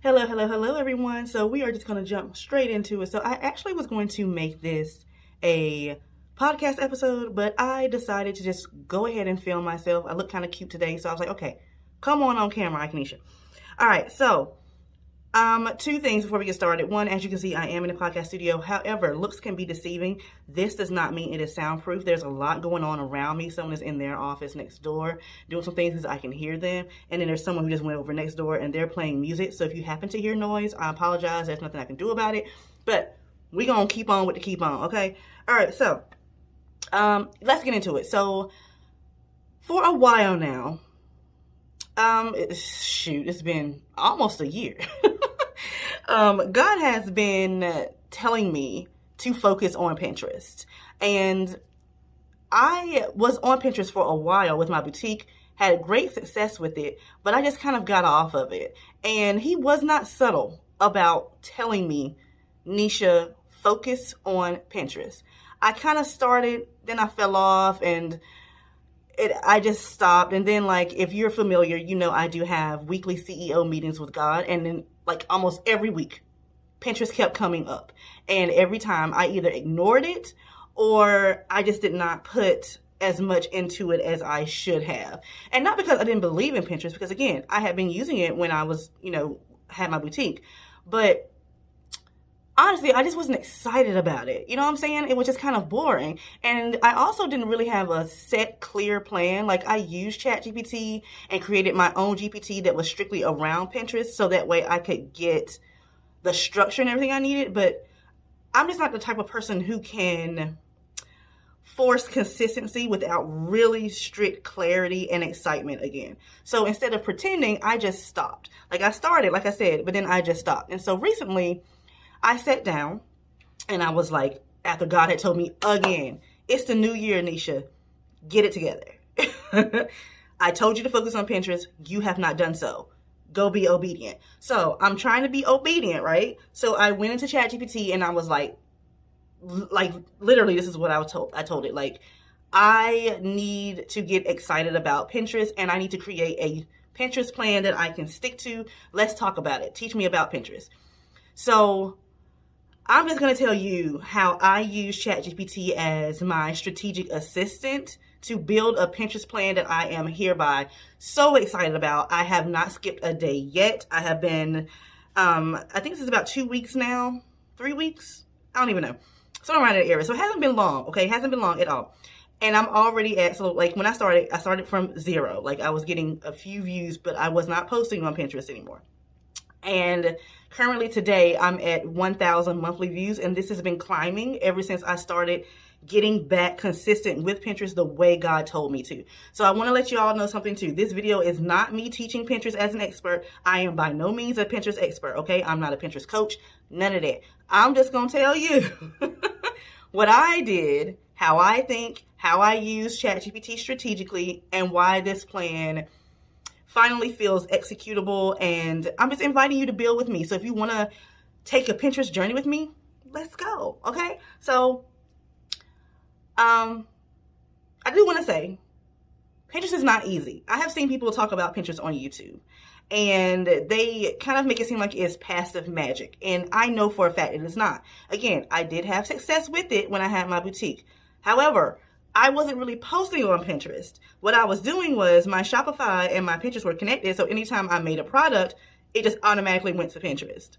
Hello, everyone. So we are just going to jump straight into it. So I actually was going to make this a podcast episode, but I decided to just go ahead and film myself. I look kind of cute today, so I was like, okay, come on camera, Ikenisha. All right, so two things before we get started. One, as you can see, I am in a podcast studio. However, looks can be deceiving. This does not mean it is soundproof. There's a lot going on around me. Someone is in their office next door doing some things because I can hear them. And then there's someone who just went over next door and they're playing music. So if you happen to hear noise, I apologize. There's nothing I can do about it. But we're going to keep on with the keep on, okay? All right, so let's get into it. So for a while now, it's been almost a year. God has been telling me to focus on Pinterest. And I was on Pinterest for a while with my boutique, had great success with it, but I just kind of got off of it. And he was not subtle about telling me, Nisha, focus on Pinterest. I kind of started, then I fell off, and I just stopped. And then, like, if you're familiar, you know I do have weekly CEO meetings with God. And then, like, almost every week, Pinterest kept coming up. And every time I either ignored it or I just did not put as much into it as I should have. And not because I didn't believe in Pinterest, because, again, I had been using it when I was, had my boutique. But honestly, I just wasn't excited about it. You know what I'm saying? It was just kind of boring. And I also didn't really have a set, clear plan. Like, I used ChatGPT and created my own GPT that was strictly around Pinterest, so that way I could get the structure and everything I needed. But I'm just not the type of person who can force consistency without really strict clarity and excitement again. So instead of pretending, I just stopped. Like, I started, like I said, but then I just stopped. And so recently, I sat down and I was like, after God had told me again, it's the new year, Nisha, get it together. I told you to focus on Pinterest. You have not done so. Go be obedient. So I'm trying to be obedient, right? So I went into ChatGPT and I was like literally, this is what I told it. Like, I need to get excited about Pinterest and I need to create a Pinterest plan that I can stick to. Let's talk about it. Teach me about Pinterest. So I'm just going to tell you how I use ChatGPT as my strategic assistant to build a Pinterest plan that I am hereby so excited about. I have not skipped a day yet. I have been, I think this is about 2 weeks now, 3 weeks. I don't even know. So around that area. So it hasn't been long. Okay. It hasn't been long at all. And I'm already at, so like when I started from 0. Like, I was getting a few views, but I was not posting on Pinterest anymore. And currently today I'm at 1,000 monthly views, and this has been climbing ever since I started getting back consistent with Pinterest the way God told me to. So I want to let you all know something too. This video is not me teaching Pinterest as an expert. I am by no means a Pinterest expert, okay? I'm not a Pinterest coach, none of that. I'm just going to tell you what I did, how I think, how I use ChatGPT strategically, and why this plan finally feels executable. And I'm just inviting you to build with me. So if you want to take a Pinterest journey with me, let's go. Okay. So, I do want to say Pinterest is not easy. I have seen people talk about Pinterest on YouTube and they kind of make it seem like it's passive magic. And I know for a fact it is not. Again, I did have success with it when I had my boutique. However, I wasn't really posting on Pinterest. What I was doing was my Shopify and my Pinterest were connected. So anytime I made a product, it just automatically went to Pinterest.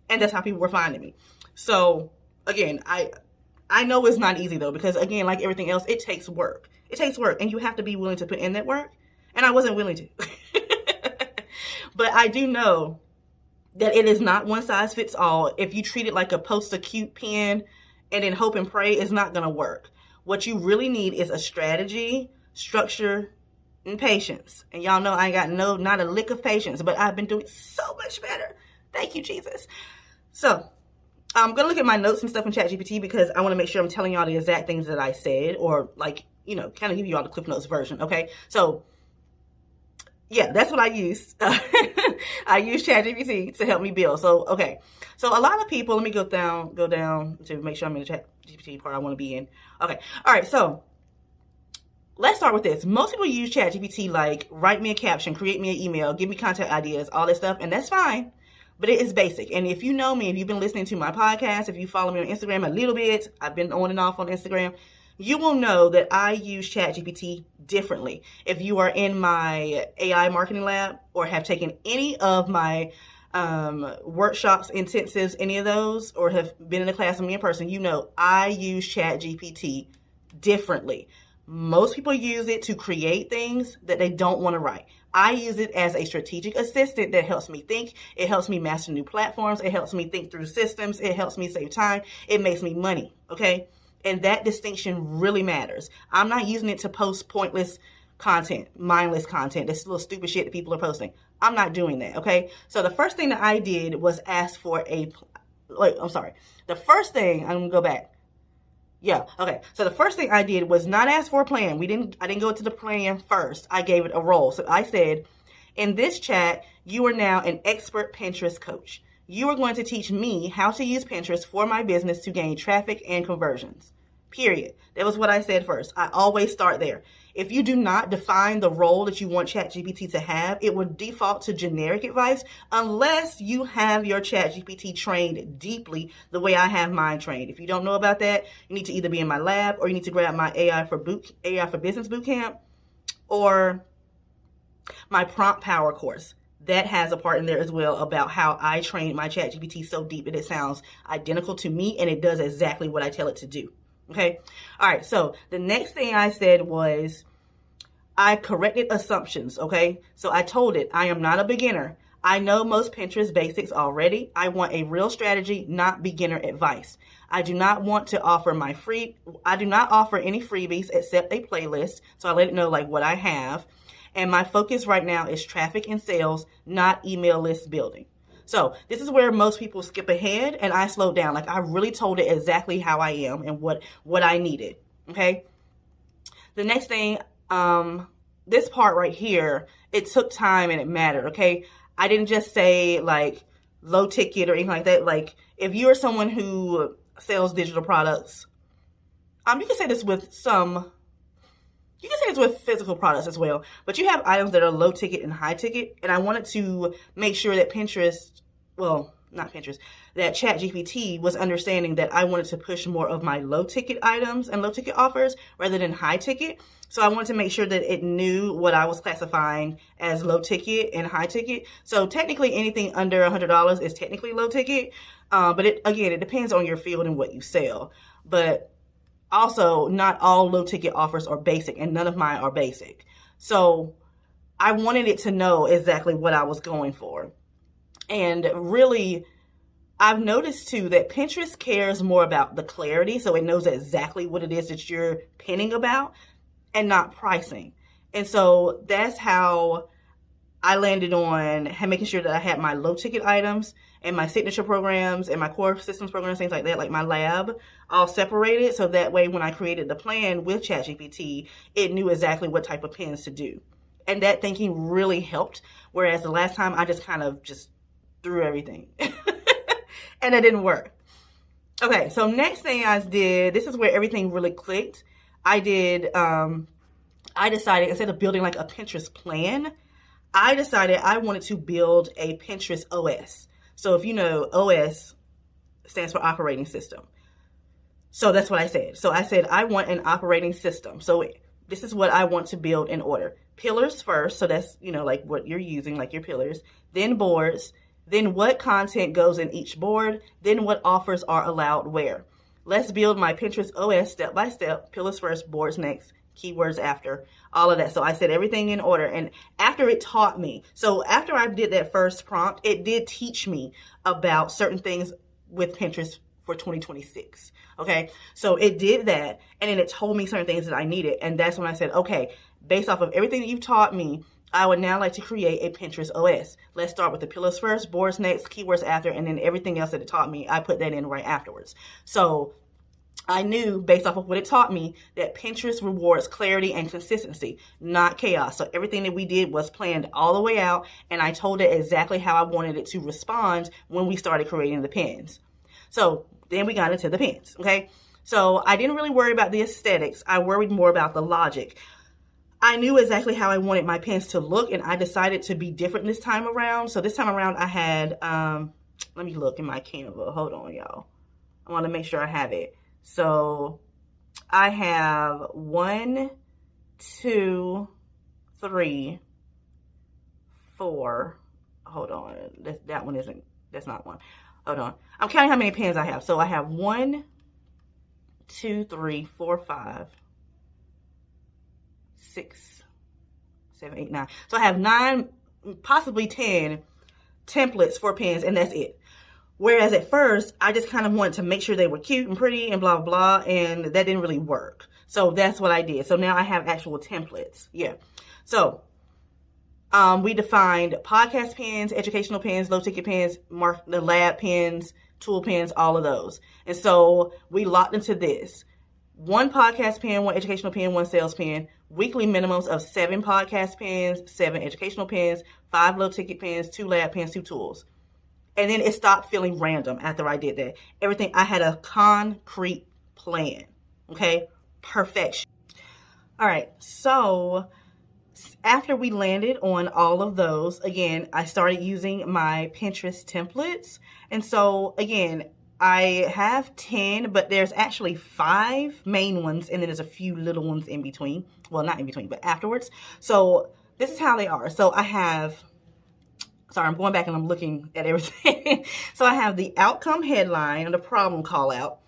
And that's how people were finding me. So again, I know it's not easy though, because again, like everything else, it takes work. It takes work and you have to be willing to put in that work. And I wasn't willing to. But I do know that it is not one size fits all. If you treat it like a post-acute pen and then hope and pray, it's not going to work. What you really need is a strategy, structure, and patience. And y'all know I ain't got not a lick of patience, but I've been doing so much better. Thank you, Jesus. So I'm going to look at my notes and stuff in ChatGPT because I want to make sure I'm telling y'all the exact things that I said, or like, kind of give you all the Cliff Notes version. Okay. So yeah, that's what I use. I use ChatGPT to help me build. So, okay. So a lot of people, let me go down to make sure I'm in the ChatGPT part I want to be in. Okay. All right. So let's start with this. Most people use ChatGPT like write me a caption, create me an email, give me contact ideas, all that stuff. And that's fine. but it is basic. And if you know me, if you've been listening to my podcast, if you follow me on Instagram a little bit, I've been on and off on Instagram, you will know that I use ChatGPT differently. If you are in my AI marketing lab or have taken any of my workshops, intensives, any of those, or have been in a class with me in person, you know I use ChatGPT differently. Most people use it to create things that they don't want to write. I use it as a strategic assistant that helps me think. It helps me master new platforms. It helps me think through systems. It helps me save time. It makes me money, okay? And that distinction really matters. I'm not using it to post pointless content, mindless content, this little stupid shit that people are posting. I'm not doing that, okay? So the first thing that I did was ask for I'm going to go back. Yeah, okay. So the first thing I did was not ask for a plan. I didn't go to the plan first. I gave it a role. So I said, in this chat, you are now an expert Pinterest coach. You are going to teach me how to use Pinterest for my business to gain traffic and conversions. Period. That was what I said first. I always start there. If you do not define the role that you want ChatGPT to have, it will default to generic advice unless you have your ChatGPT trained deeply the way I have mine trained. If you don't know about that, you need to either be in my lab or you need to grab my AI for Business Bootcamp or my Prompt Power course. That has a part in there as well about how I trained my ChatGPT so deep that it sounds identical to me and it does exactly what I tell it to do. Okay. All right. So the next thing I said was I corrected assumptions. Okay. So I told it I am not a beginner. I know most Pinterest basics already. I want a real strategy, not beginner advice. I do not offer any freebies except a playlist. So I let it know like what I have. And my focus right now is traffic and sales, not email list building. So this is where most people skip ahead and I slowed down. Like I really told it exactly how I am and what I needed. Okay. The next thing, this part right here, it took time and it mattered. Okay. I didn't just say like low ticket or anything like that. Like if you're someone who sells digital products, you can say this with physical products as well, but you have items that are low ticket and high ticket. And I wanted to make sure that that ChatGPT was understanding that I wanted to push more of my low ticket items and low ticket offers rather than high ticket. So I wanted to make sure that it knew what I was classifying as low ticket and high ticket. So technically anything under $100 is technically low ticket. But it depends on your field and what you sell. But also, not all low ticket offers are basic and none of mine are basic. So I wanted it to know exactly what I was going for. And really, I've noticed too that Pinterest cares more about the clarity. So it knows exactly what it is that you're pinning about and not pricing. And so that's how I landed on making sure that I had my low ticket items and my signature programs and my core systems programs, things like that, like my lab, all separated. So that way, when I created the plan with ChatGPT, it knew exactly what type of pins to do. And that thinking really helped. Whereas the last time I just kind of just threw everything and it didn't work. Okay. So next thing I did, this is where everything really clicked. I decided instead of building like a Pinterest plan, I decided I wanted to build a Pinterest OS. So if you know, OS stands for operating system. So that's what I said. So I said, I want an operating system. So this is what I want to build in order. Pillars first. So that's, like what you're using, like your pillars. Then boards. Then what content goes in each board. Then what offers are allowed where. Let's build my Pinterest OS step by step. Pillars first, boards next, keywords after, all of that. So I said everything in order. And after it taught me, so after I did that first prompt, it did teach me about certain things with Pinterest for 2026. Okay. So it did that. And then it told me certain things that I needed. And that's when I said, okay, based off of everything that you've taught me, I would now like to create a Pinterest OS. Let's start with the pillars first, boards next, keywords after, and then everything else that it taught me, I put that in right afterwards. So I knew based off of what it taught me that Pinterest rewards clarity and consistency, not chaos. So everything that we did was planned all the way out, and I told it exactly how I wanted it to respond when we started creating the pins. So then we got into the pins, okay? So I didn't really worry about the aesthetics. I worried more about the logic. I knew exactly how I wanted my pens to look, and I decided to be different this time around. So this time around I had, let me look in my Canva. Hold on, y'all. I want to make sure I have it. So I have 1, 2, 3, 4. Hold on. That one isn't, that's not one. Hold on. I'm counting how many pens I have. So I have 1, 2, 3, 4, 5, 6, 7, 8, 9. So I have 9, possibly 10 templates for pens, and that's it. Whereas at first, I just kind of wanted to make sure they were cute and pretty and blah, blah, blah, and that didn't really work. So that's what I did. So now I have actual templates. Yeah. So we defined podcast pens, educational pens, low ticket pens, the lab pens, tool pens, all of those. And so we locked into this. 1 podcast pen, 1 educational pen, 1 sales pen, weekly minimums of 7 podcast pens, 7 educational pens, 5 low ticket pens, 2 lab pens, 2 tools. And then it stopped feeling random after I did that. Everything, I had a concrete plan. Okay? Perfection. All right. So after we landed on all of those, again, I started using my Pinterest templates. And so again, I have 10, but there's actually 5 main ones, and then there's a few little ones in between. Well, not in between, but afterwards. So this is how they are. So I have, sorry, I'm going back and I'm looking at everything. So I have the outcome headline and the problem call out.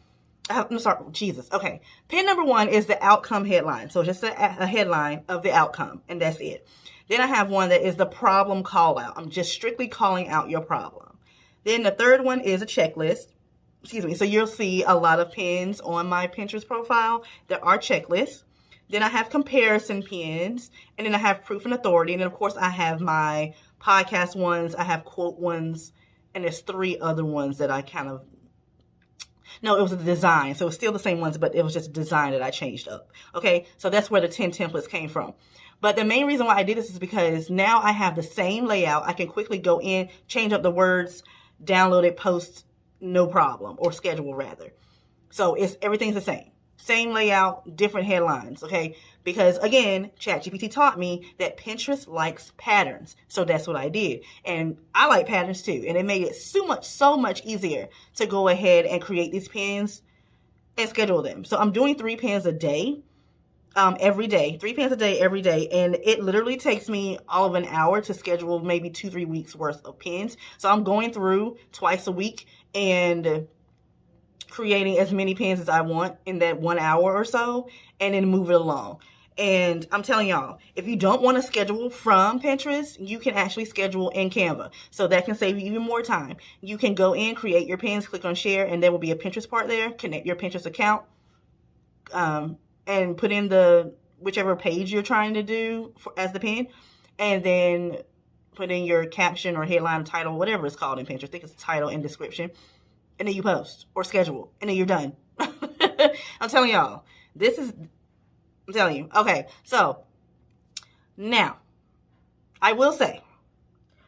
I'm sorry, Jesus. Okay. Pen number 1 is the outcome headline. So just a headline of the outcome, and that's it. Then I have one that is the problem call out. I'm just strictly calling out your problem. Then the third one is a checklist. Excuse me. So you'll see a lot of pens on my Pinterest profile. There are checklists. Then I have comparison pens, and then I have proof and authority. And then of course I have my podcast ones. I have quote ones, and there's 3 other ones that I kind of, no, it was a design. So it's still the same ones, but it was just a design that I changed up. Okay. So that's where the 10 templates came from. But the main reason why I did this is because now I have the same layout. I can quickly go in, change up the words, download it, post, no problem, or schedule rather. So everything's the same. Same layout, different headlines, okay? Because again, ChatGPT taught me that Pinterest likes patterns. So that's what I did. And I like patterns too. And it made it so much easier to go ahead and create these pins and schedule them. So I'm doing 3 pins a day, every day, 3 pins a day, every day. And it literally takes me all of an hour to schedule maybe 2-3 weeks worth of pins. So I'm going through twice a week and creating as many pins as I want in that 1 hour or so, and then move it along. And I'm telling y'all, if you don't want to schedule from Pinterest, you can actually schedule in Canva. So that can save you even more time. You can go in, create your pins, click on share, and there will be a Pinterest part there. Connect your Pinterest account, and put in the whichever page you're trying to do as the pin, and then put in your caption or headline, title, whatever it's called in Pinterest. I think it's title and description. And then you post or schedule, and then you're done. I'm telling y'all, I'm telling you. Okay, so now I will say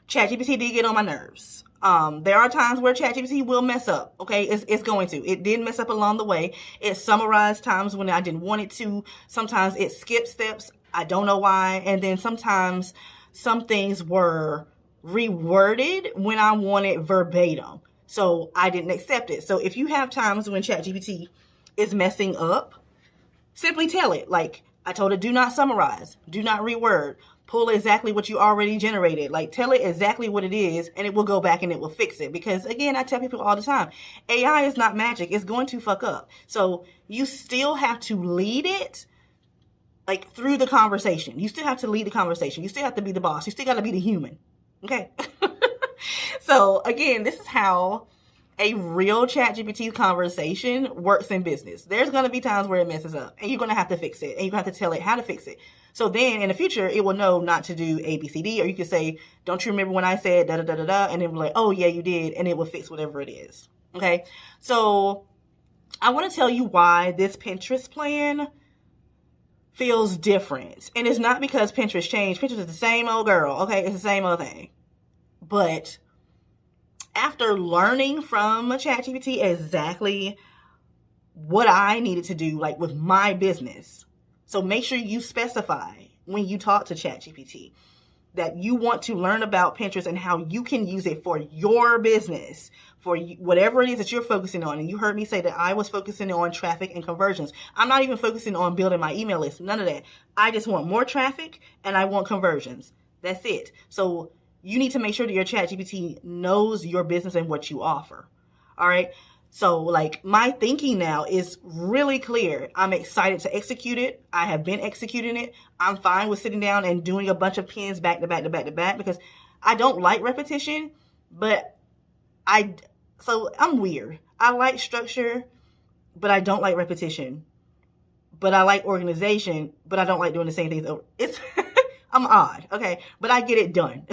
ChatGPT did get on my nerves. There are times where ChatGPT will mess up. Okay, it's going to. It did mess up along the way. It summarized times when I didn't want it to. Sometimes it skipped steps. I don't know why. And then sometimes some things were reworded when I wanted verbatim. So I didn't accept it. So if you have times when ChatGPT is messing up, simply tell it. Like I told it, do not summarize, do not reword, pull exactly what you already generated. Like tell it exactly what it is, and it will go back and it will fix it. Because again, I tell people all the time, AI is not magic. It's going to fuck up. So you still have to lead it like through the conversation. You still have to lead the conversation. You still have to be the boss. You still got to be the human. Okay. So again, this is how a real ChatGPT conversation works in business. There's going to be times where it messes up, and you're going to have to fix it, and you're going to have to tell it how to fix it. So then in the future, it will know not to do A, B, C, D, or you could say, don't you remember when I said da, da, da, da, da, and it will like, oh yeah, you did. And it will fix whatever it is. Okay. So I want to tell you why this Pinterest plan feels different. And it's not because Pinterest changed. Pinterest is the same old girl. Okay. It's the same old thing. But after learning from ChatGPT exactly what I needed to do, like with my business, so make sure you specify when you talk to ChatGPT, that you want to learn about Pinterest and how you can use it for your business, for whatever it is that you're focusing on. And you heard me say that I was focusing on traffic and conversions. I'm not even focusing on building my email list. None of that. I just want more traffic and I want conversions. That's it. So you need to make sure that your ChatGPT knows your business and what you offer. All right. So like my thinking now is really clear. I'm excited to execute it. I have been executing it. I'm fine with sitting down and doing a bunch of pins back to back to back to back because I don't like repetition, but so I'm weird. I like structure, but I don't like repetition. But I like organization, but I don't like doing the same things over. I'm odd, okay? But I get it done.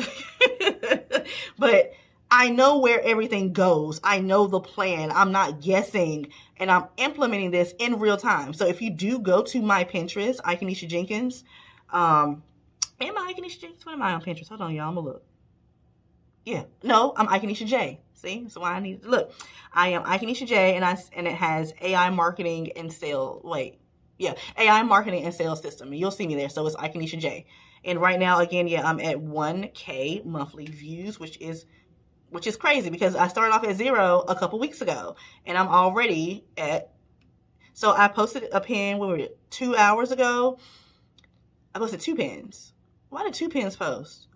But I know where everything goes. I know the plan. I'm not guessing, and I'm implementing this in real time. So if you do go to my Pinterest, Ikenisha Jenkins, am I Ikenisha Jenkins? What am I on Pinterest? Hold on, y'all. I'm gonna look. Yeah, no, I'm Ikenisha J. See, that's why I need to look. I am Ikenisha J, and it has AI marketing and sales. AI marketing and sales system. And you'll see me there. So it's Ikenisha J. And right now, again, I'm at 1K monthly views, which is crazy because I started off at 0 a couple weeks ago, and I'm already at. So I posted a pin 2 hours ago. I posted 2 pins. Why did 2 pins post?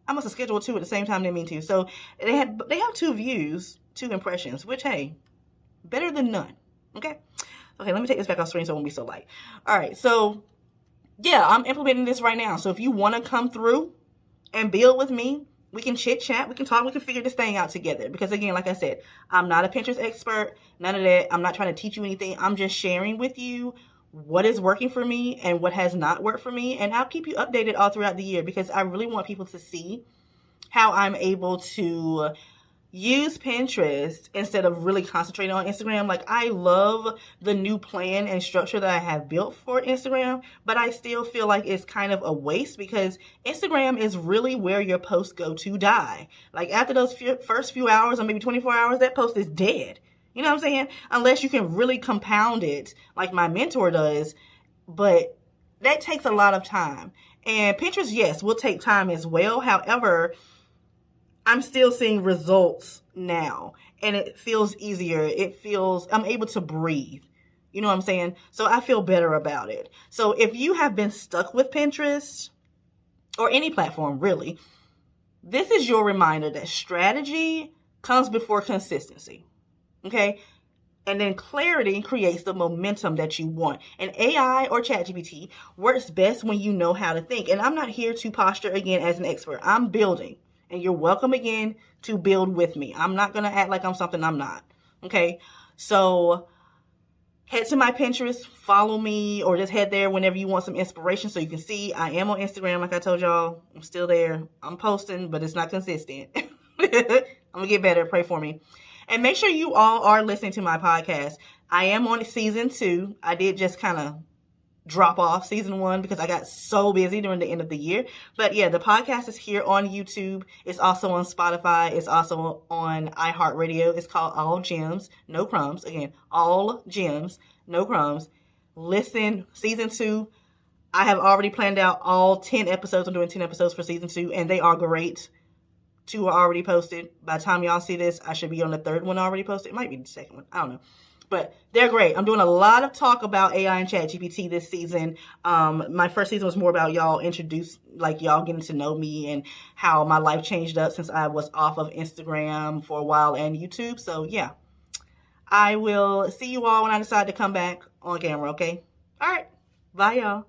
I must have scheduled 2 at the same time. Didn't mean to. So they have 2 views, 2 impressions, which hey, better than none. Okay, let me take this back off screen so it won't be so light. All right, so yeah, I'm implementing this right now. So if you want to come through and build with me, we can chit chat, we can talk, we can figure this thing out together. Because again, like I said, I'm not a Pinterest expert, none of that. I'm not trying to teach you anything. I'm just sharing with you what is working for me and what has not worked for me. And I'll keep you updated all throughout the year because I really want people to see how I'm able to use Pinterest instead of really concentrating on Instagram. Like I love the new plan and structure that I have built for Instagram, but I still feel like it's kind of a waste because Instagram is really where your posts go to die. Like after those first few hours or maybe 24 hours, that post is dead. You know what I'm saying? Unless you can really compound it like my mentor does, but that takes a lot of time. And Pinterest, yes, will take time as well. However, I'm still seeing results now and it feels easier. I'm able to breathe. You know what I'm saying? So I feel better about it. So if you have been stuck with Pinterest or any platform really, this is your reminder that strategy comes before consistency. Okay. And then clarity creates the momentum that you want. And AI or ChatGPT works best when you know how to think. And I'm not here to posture again as an expert. I'm building. And you're welcome again to build with me. I'm not going to act like I'm something I'm not. Okay. So head to my Pinterest, follow me, or just head there whenever you want some inspiration so you can see. I am on Instagram, like I told y'all. I'm still there. I'm posting, but it's not consistent. I'm going to get better. Pray for me. And make sure you all are listening to my podcast. I am on season 2. I did just kind of drop off season 1 because I got so busy during the end of the year. But yeah, the podcast is here on YouTube. It's also on Spotify. It's also on iHeartRadio. It's called All Gems, No Crumbs. Again, All Gems, No Crumbs. Listen, season 2. I have already planned out all 10 episodes. I'm doing 10 episodes for season 2, and they are great. 2 are already posted. By the time y'all see this, I should be on the 3rd one already posted. It might be the 2nd one. I don't know. But they're great. I'm doing a lot of talk about AI and ChatGPT this season. My first season was more about y'all y'all getting to know me and how my life changed up since I was off of Instagram for a while and YouTube. So yeah, I will see you all when I decide to come back on camera. Okay. All right. Bye y'all.